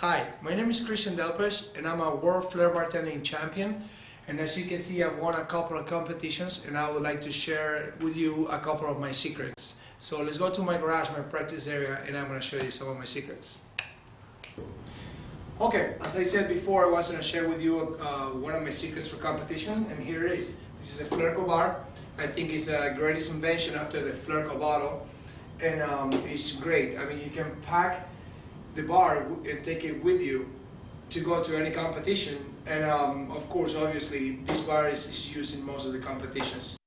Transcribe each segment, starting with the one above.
Hi, my name is Christian Delpech and I'm a World Flair Bartending Champion, and as you can see I've won a couple of competitions and I would like to share with you a couple of my secrets. So let's go to my garage, my practice area, and I'm going to show you some of my secrets. Okay, as I said before, I was going to share with you one of my secrets for competition, and here it is. This is a Flairco bar. I think it's the greatest invention after the Flairco bottle, and it's great. I mean, you can pack the bar and take it with you to go to any competition, and of course, obviously, this bar is used in most of the competitions.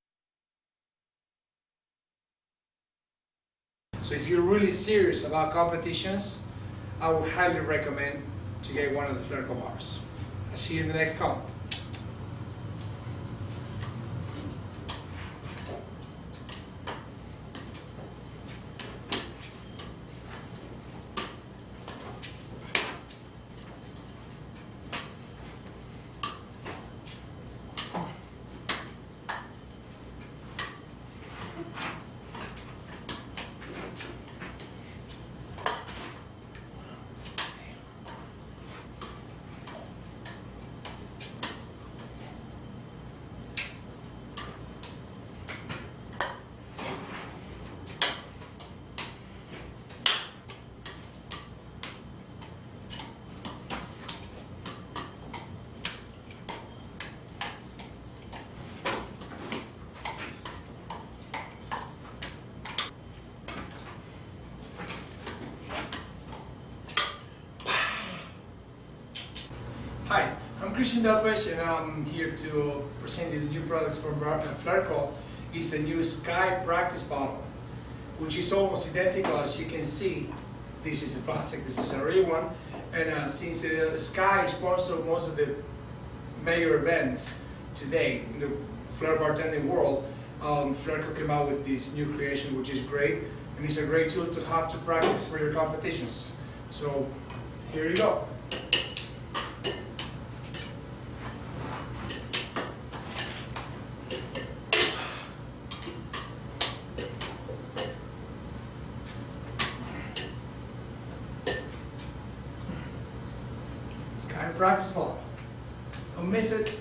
So if you're really serious about competitions, I would highly recommend to get one of the Flairco bars. I'll see you in the next comp. Hi, I'm Christian Delpech and I'm here to present you the new products from Flairco. It's the new Sky Practice Bottle, which is almost identical. As you can see, this is a plastic, this is a real one, and since Sky sponsors most of the major events today in the Flair bartending world, Flairco came out with this new creation, which is great, and it's a great tool to have to practice for your competitions. So here you go. Sky Practice Ball. Don't miss it.